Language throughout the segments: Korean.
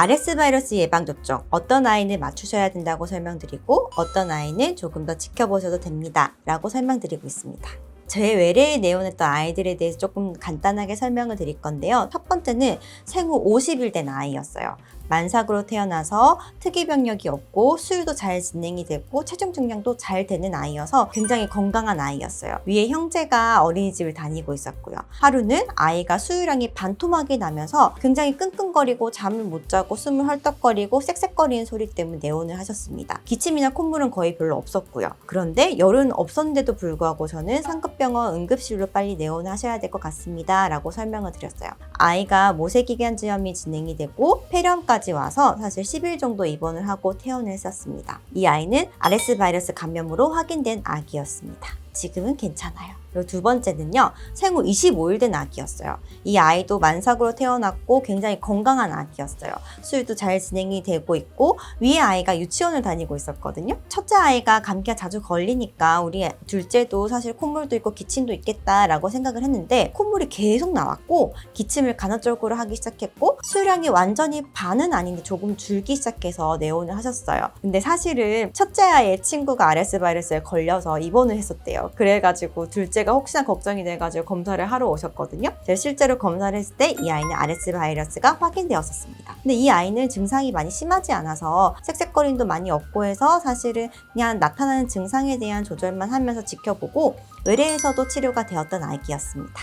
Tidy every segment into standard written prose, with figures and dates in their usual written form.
RS 바이러스 예방접종, 어떤 아이는 맞추셔야 된다고 설명드리고 어떤 아이는 조금 더 지켜보셔도 됩니다 라고 설명드리고 있습니다. 제 외래에 내원했던 아이들에 대해서 조금 간단하게 설명을 드릴 건데요. 첫 번째는 생후 50일 된 아이였어요. 만삭으로 태어나서 특이병력이 없고 수유도 잘 진행이 되고 체중 증량도 잘 되는 아이여서 굉장히 건강한 아이였어요. 위에 형제가 어린이집을 다니고 있었고요. 하루는 아이가 수유량이 반토막이 나면서 굉장히 끙끙거리고 잠을 못 자고 숨을 헐떡거리고 쌕쌕거리는 소리 때문에 내원을 하셨습니다. 기침이나 콧물은 거의 별로 없었고요. 그런데 열은 없었는데도 불구하고 저는 상급병원 응급실로 빨리 내원을 하셔야 될 것 같습니다 라고 설명을 드렸어요. 아이가 모세기관지염이 진행이 되고 폐렴까지 와서 사실 10일 정도 입원을 하고 퇴원을 했었습니다. 이 아이는 RS 바이러스 감염으로 확인된 아기였습니다. 지금은 괜찮아요. 그리고 두 번째는요, 생후 25일 된 아기였어요. 이 아이도 만삭으로 태어났고 굉장히 건강한 아기였어요. 수유도 잘 진행이 되고 있고 위에 아이가 유치원을 다니고 있었거든요. 첫째 아이가 감기가 자주 걸리니까 우리 둘째도 사실 콧물도 있고 기침도 있겠다라고 생각을 했는데 콧물이 계속 나왔고 기침을 간헐적으로 하기 시작했고 수유량이 완전히 반은 아닌데 조금 줄기 시작해서 내원을 하셨어요. 근데 사실은 첫째 아이의 친구가 RS 바이러스에 걸려서 입원을 했었대요. 그래가지고 둘째가 혹시나 걱정이 돼가지고 검사를 하러 오셨거든요. 제가 실제로 검사를 했을 때 이 아이는 RS 바이러스가 확인되었었습니다. 근데 이 아이는 증상이 많이 심하지 않아서 쌕쌕거림도 많이 없고 해서 사실은 그냥 나타나는 증상에 대한 조절만 하면서 지켜보고 외래에서도 치료가 되었던 아기였습니다.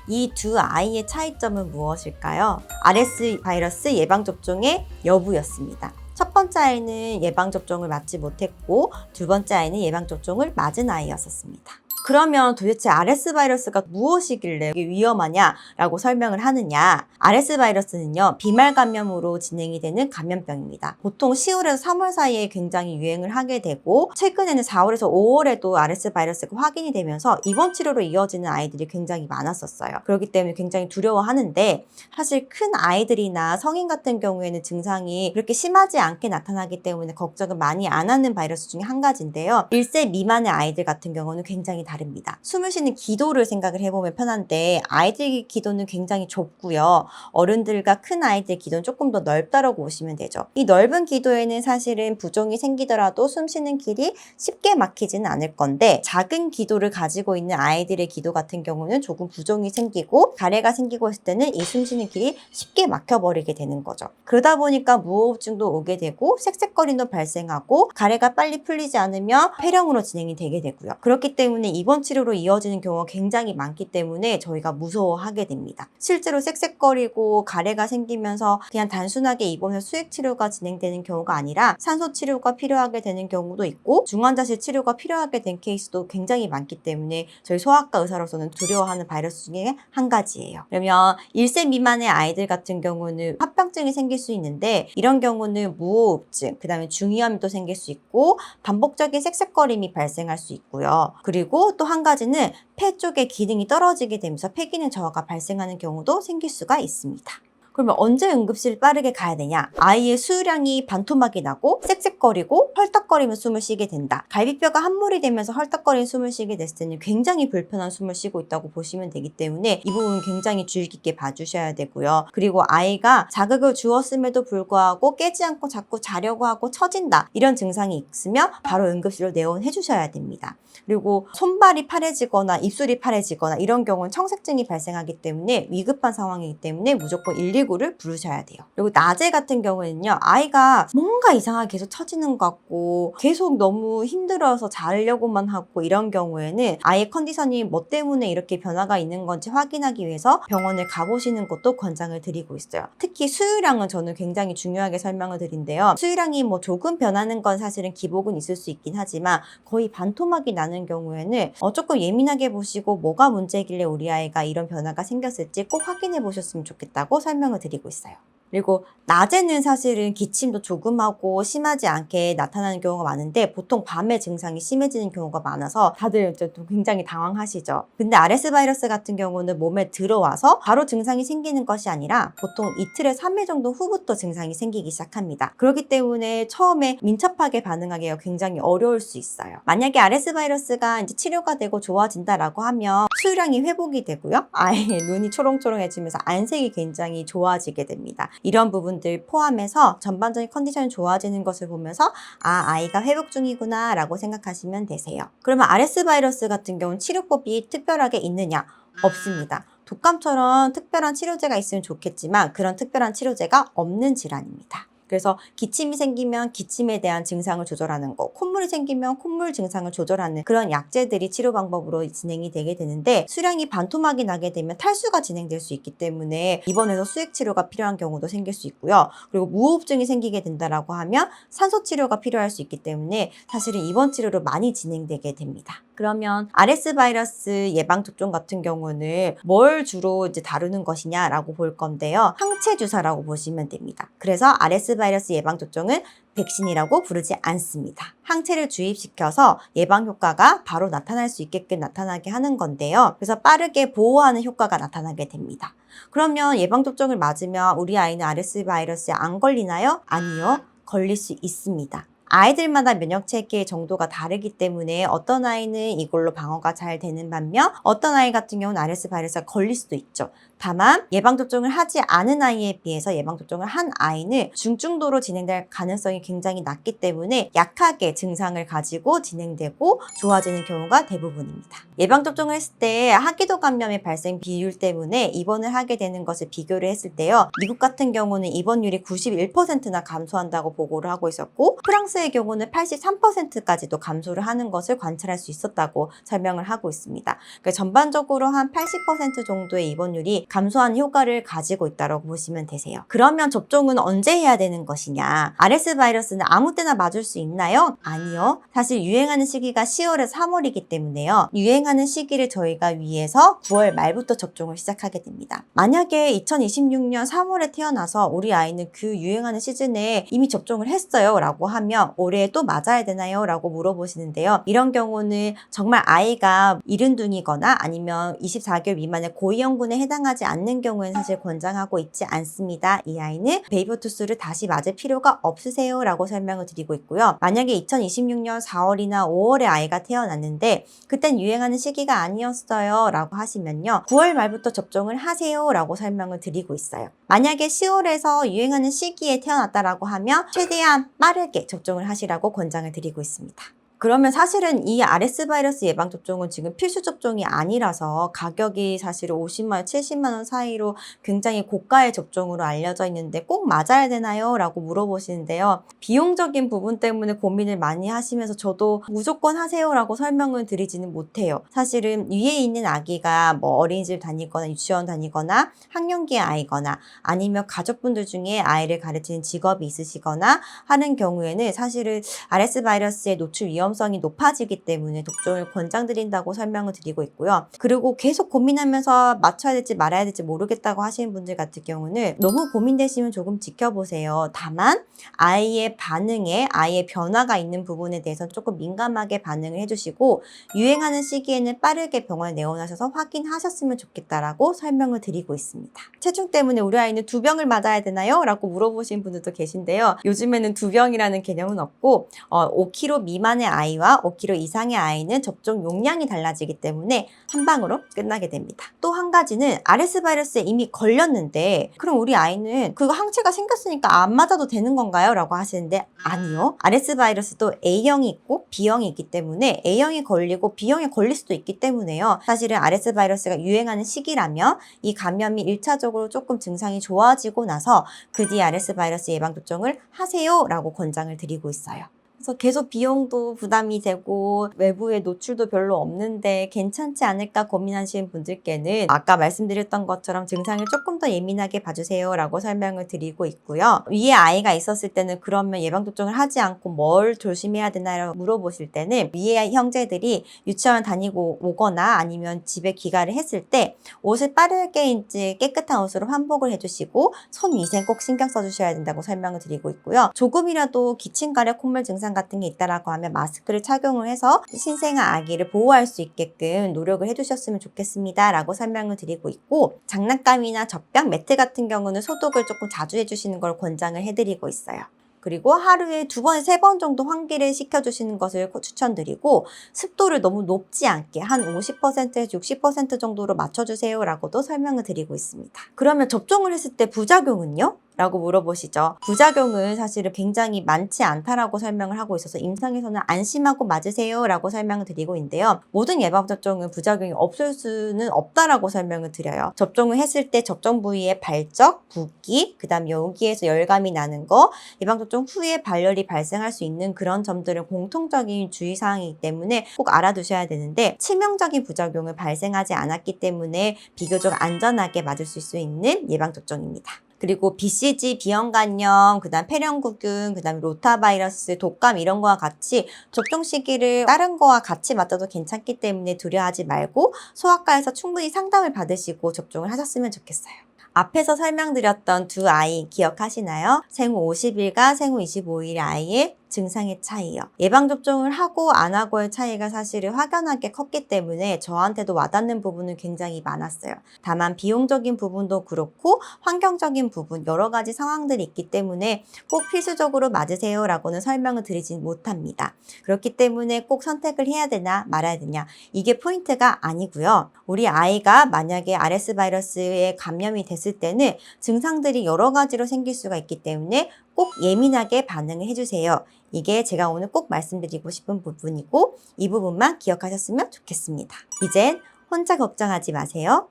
이 두 아이의 차이점은 무엇일까요? RS 바이러스 예방접종의 여부였습니다. 첫 번째 아이는 예방접종을 맞지 못했고 두 번째 아이는 예방접종을 맞은 아이였었습니다. 그러면 도대체 RS 바이러스가 무엇이길래 위험하냐라고 설명을 하느냐. RS 바이러스는요, 비말 감염으로 진행이 되는 감염병입니다. 보통 10월에서 3월 사이에 굉장히 유행을 하게 되고 최근에는 4월에서 5월에도 RS 바이러스가 확인이 되면서 입원 치료로 이어지는 아이들이 굉장히 많았었어요. 그렇기 때문에 굉장히 두려워하는데 사실 큰 아이들이나 성인 같은 경우에는 증상이 그렇게 심하지 않게 나타나기 때문에 걱정을 많이 안 하는 바이러스 중에 한 가지인데요. 1세 미만의 아이들 같은 경우는 굉장히 다릅니다. 숨을 쉬는 기도를 생각을 해보면 편한데 아이들 기도는 굉장히 좁고요. 어른들과 큰 아이들 기도는 조금 더 넓다라고 보시면 되죠. 이 넓은 기도에는 사실은 부종이 생기더라도 숨 쉬는 길이 쉽게 막히지는 않을 건데 작은 기도를 가지고 있는 아이들의 기도 같은 경우는 조금 부종이 생기고 가래가 생기고 있을 때는 이 숨 쉬는 길이 쉽게 막혀버리게 되는 거죠. 그러다 보니까 무호흡증도 오게 되고 쌕쌕거림도 발생하고 가래가 빨리 풀리지 않으면 폐렴으로 진행이 되게 되고요. 그렇기 때문에 입원 치료로 이어지는 경우가 굉장히 많기 때문에 저희가 무서워하게 됩니다. 실제로 쌕쌕거리고 가래가 생기면서 그냥 단순하게 입원해서 수액 치료가 진행되는 경우가 아니라 산소 치료가 필요하게 되는 경우도 있고 중환자실 치료가 필요하게 된 케이스도 굉장히 많기 때문에 저희 소아과 의사로서는 두려워하는 바이러스 중에 한 가지예요. 그러면 1세 미만의 아이들 같은 경우는 합병증이 생길 수 있는데 이런 경우는 무호흡증, 그 다음에 중이염도 생길 수 있고 반복적인 쌕쌕거림이 발생할 수 있고요. 그리고 또 한 가지는 폐 쪽의 기능이 떨어지게 되면서 폐기능 저하가 발생하는 경우도 생길 수가 있습니다. 그러면 언제 응급실 빠르게 가야 되냐? 아이의 수유량이 반토막이 나고 쌕쌕거리고 헐떡거리며 숨을 쉬게 된다. 갈비뼈가 함몰이 되면서 헐떡거리는 숨을 쉬게 됐을 때는 굉장히 불편한 숨을 쉬고 있다고 보시면 되기 때문에 이 부분 굉장히 주의 깊게 봐주셔야 되고요. 그리고 아이가 자극을 주었음에도 불구하고 깨지 않고 자꾸 자려고 하고 처진다. 이런 증상이 있으면 바로 응급실로 내원해 주셔야 됩니다. 그리고 손발이 파래지거나 입술이 파래지거나 이런 경우는 청색증이 발생하기 때문에 위급한 상황이기 때문에 무조건 119를 부르셔야 돼요. 그리고 낮에 같은 경우에는요, 아이가 뭔가 이상하게 계속 처지는 것 같고 계속 너무 힘들어서 자려고만 하고 이런 경우에는 아이의 컨디션이 뭐 때문에 이렇게 변화가 있는 건지 확인하기 위해서 병원을 가보시는 것도 권장을 드리고 있어요. 특히 수유량은 저는 굉장히 중요하게 설명을 드린데요. 수유량이 뭐 조금 변하는 건 사실은 기복은 있을 수 있긴 하지만 거의 반토막이 나는 경우에는 조금 예민하게 보시고 뭐가 문제길래 우리 아이가 이런 변화가 생겼을지 꼭 확인해 보셨으면 좋겠다고 설명을 드리고 있어요. 그리고 낮에는 사실은 기침도 조금 하고 심하지 않게 나타나는 경우가 많은데 보통 밤에 증상이 심해지는 경우가 많아서 다들 이제 또 굉장히 당황하시죠. 근데 RS 바이러스 같은 경우는 몸에 들어와서 바로 증상이 생기는 것이 아니라 보통 이틀에 3일 정도 후부터 증상이 생기기 시작합니다. 그렇기 때문에 처음에 민첩하게 반응하기가 굉장히 어려울 수 있어요. 만약에 RS 바이러스가 이제 치료가 되고 좋아진다라고 하면 수유량이 회복이 되고요. 아이의 눈이 초롱초롱해지면서 안색이 굉장히 좋아지게 됩니다. 이런 부분들 포함해서 전반적인 컨디션이 좋아지는 것을 보면서 아이가 회복 중이구나 라고 생각하시면 되세요. 그러면 RS 바이러스 같은 경우는 치료법이 특별하게 있느냐? 없습니다. 독감처럼 특별한 치료제가 있으면 좋겠지만 그런 특별한 치료제가 없는 질환입니다. 그래서 기침이 생기면 기침에 대한 증상을 조절하는 거, 콧물이 생기면 콧물 증상을 조절하는 그런 약제들이 치료 방법으로 진행이 되게 되는데 수량이 반토막이 나게 되면 탈수가 진행될 수 있기 때문에 입원해서 수액 치료가 필요한 경우도 생길 수 있고요. 그리고 무호흡증이 생기게 된다라고 하면 산소 치료가 필요할 수 있기 때문에 사실은 입원 치료로 많이 진행되게 됩니다. 그러면 RS 바이러스 예방 접종 같은 경우는 뭘 주로 이제 다루는 것이냐라고 볼 건데요. 항체 주사라고 보시면 됩니다. 그래서 RS 바이러스 예방 접종은 백신이라고 부르지 않습니다. 항체를 주입시켜서 예방 효과가 바로 나타날 수 있게끔 나타나게 하는 건데요. 그래서 빠르게 보호하는 효과가 나타나게 됩니다. 그러면 예방 접종을 맞으면 우리 아이는 RS 바이러스에 안 걸리나요? 아니요. 걸릴 수 있습니다. 아이들마다 면역 체계의 정도가 다르기 때문에 어떤 아이는 이걸로 방어가 잘 되는 반면 어떤 아이 같은 경우는 RS 바이러스가 걸릴 수도 있죠. 다만 예방접종을 하지 않은 아이에 비해서 예방접종을 한 아이는 중증도로 진행될 가능성이 굉장히 낮기 때문에 약하게 증상을 가지고 진행되고 좋아지는 경우가 대부분입니다. 예방접종을 했을 때 하기도 감염의 발생 비율 때문에 입원을 하게 되는 것을 비교를 했을 때요. 미국 같은 경우는 입원율이 91%나 감소한다고 보고를 하고 있었고 프랑스의 경우는 83%까지도 감소를 하는 것을 관찰할 수 있었다고 설명을 하고 있습니다. 그러니까 전반적으로 한 80% 정도의 입원율이 감소하는 효과를 가지고 있다고 보시면 되세요. 그러면 접종은 언제 해야 되는 것이냐? RS 바이러스는 아무 때나 맞을 수 있나요? 아니요. 사실 유행하는 시기가 10월에서 3월이기 때문에요. 유행하는 시기를 저희가 위해서 9월 말부터 접종을 시작하게 됩니다. 만약에 2026년 3월에 태어나서 우리 아이는 그 유행하는 시즌에 이미 접종을 했어요 라고 하면 올해 또 맞아야 되나요? 라고 물어보시는데요. 이런 경우는 정말 아이가 이른둥이거나 아니면 24개월 미만의 고위험군에 해당하지 않는 경우에는 사실 권장하고 있지 않습니다. 이 아이는 베이비투스를 다시 맞을 필요가 없으세요 라고 설명을 드리고 있고요. 만약에 2026년 4월이나 5월에 아이가 태어났는데 그땐 유행하는 시기가 아니었어요 라고 하시면요. 9월 말부터 접종을 하세요 라고 설명을 드리고 있어요. 만약에 10월에서 유행하는 시기에 태어났다라고 하면 최대한 빠르게 접종을 하시라고 권장을 드리고 있습니다. 그러면 사실은 이 RS 바이러스 예방접종은 지금 필수 접종이 아니라서 가격이 사실 50만 원, 70만 원 사이로 굉장히 고가의 접종으로 알려져 있는데 꼭 맞아야 되나요? 라고 물어보시는데요. 비용적인 부분 때문에 고민을 많이 하시면서 저도 무조건 하세요 라고 설명을 드리지는 못해요. 사실은 위에 있는 아기가 뭐 어린이집 다니거나 유치원 다니거나 학령기의 아이거나 아니면 가족분들 중에 아이를 가르치는 직업이 있으시거나 하는 경우에는 사실은 RS 바이러스의 노출 위험성이 높아지기 때문에 접종을 권장드린다고 설명을 드리고 있고요. 그리고 계속 고민하면서 맞춰야 될지 말아야 될지 모르겠다고 하시는 분들 같은 경우는 너무 고민되시면 조금 지켜보세요. 다만 아이의 반응에 아이의 변화가 있는 부분에 대해서 조금 민감하게 반응을 해주시고 유행하는 시기에는 빠르게 병원에 내원하셔서 확인하셨으면 좋겠다라고 설명을 드리고 있습니다. 체중 때문에 우리 아이는 2병을 맞아야 되나요? 라고 물어보신 분들도 계신데요. 요즘에는 2병이라는 개념은 없고 5kg 미만의 아이와 5kg 이상의 아이는 접종 용량이 달라지기 때문에 한 방으로 끝나게 됩니다. 또 한 가지는 RS 바이러스에 이미 걸렸는데 그럼 우리 아이는 그거 항체가 생겼으니까 안 맞아도 되는 건가요? 라고 하시는데 아니요. RS 바이러스도 A형이 있고 B형이 있기 때문에 A형이 걸리고 B형이 걸릴 수도 있기 때문에요. 사실은 RS 바이러스가 유행하는 시기라면 이 감염이 1차적으로 조금 증상이 좋아지고 나서 그 뒤에 RS 바이러스 예방접종을 하세요 라고 권장을 드리고 있어요. 그래서 계속 비용도 부담이 되고 외부에 노출도 별로 없는데 괜찮지 않을까 고민하시는 분들께는 아까 말씀드렸던 것처럼 증상을 조금 더 예민하게 봐주세요 라고 설명을 드리고 있고요. 위에 아이가 있었을 때는 그러면 예방접종을 하지 않고 뭘 조심해야 되나요? 물어보실 때는 위에 형제들이 유치원 다니고 오거나 아니면 집에 귀가를 했을 때 옷을 빠르게 이제 깨끗한 옷으로 환복을 해주시고 손 위생 꼭 신경 써주셔야 된다고 설명을 드리고 있고요. 조금이라도 기침, 가래, 콧물 증상 같은 게 있다라고 하면 마스크를 착용을 해서 신생아 아기를 보호할 수 있게끔 노력을 해주셨으면 좋겠습니다 라고 설명을 드리고 있고 장난감이나 젖병, 매트 같은 경우는 소독을 조금 자주 해주시는 걸 권장을 해드리고 있어요. 그리고 하루에 2번, 3번 정도 환기를 시켜주시는 것을 추천드리고 습도를 너무 높지 않게 한 50%에서 60% 정도로 맞춰주세요 라고도 설명을 드리고 있습니다. 그러면 접종을 했을 때 부작용은요? 라고 물어보시죠. 부작용은 사실은 굉장히 많지 않다라고 설명을 하고 있어서 임상에서는 안심하고 맞으세요 라고 설명을 드리고 있는데요. 모든 예방접종은 부작용이 없을 수는 없다라고 설명을 드려요. 접종을 했을 때 접종 부위에 발적, 붓기, 그 다음 여기에서 열감이 나는 거, 예방접종 후에 발열이 발생할 수 있는 그런 점들은 공통적인 주의사항이기 때문에 꼭 알아두셔야 되는데 치명적인 부작용은 발생하지 않았기 때문에 비교적 안전하게 맞을 수 있는 예방접종입니다. 그리고 BCG, 비형간염, 그다음 폐렴구균, 그다음 로타바이러스, 독감 이런 거와 같이 접종 시기를 다른 거와 같이 맞아도 괜찮기 때문에 두려워하지 말고 소아과에서 충분히 상담을 받으시고 접종을 하셨으면 좋겠어요. 앞에서 설명드렸던 두 아이 기억하시나요? 생후 50일과 생후 25일 아이의 증상의 차이요. 예방접종을 하고 안 하고의 차이가 사실은 확연하게 컸기 때문에 저한테도 와닿는 부분은 굉장히 많았어요. 다만 비용적인 부분도 그렇고 환경적인 부분 여러 가지 상황들이 있기 때문에 꼭 필수적으로 맞으세요 라고는 설명을 드리진 못합니다. 그렇기 때문에 꼭 선택을 해야 되나 말아야 되냐 이게 포인트가 아니고요. 우리 아이가 만약에 RS 바이러스에 감염이 됐을 때는 증상들이 여러 가지로 생길 수가 있기 때문에 꼭 예민하게 반응을 해주세요. 이게 제가 오늘 꼭 말씀드리고 싶은 부분이고 이 부분만 기억하셨으면 좋겠습니다. 이젠 혼자 걱정하지 마세요.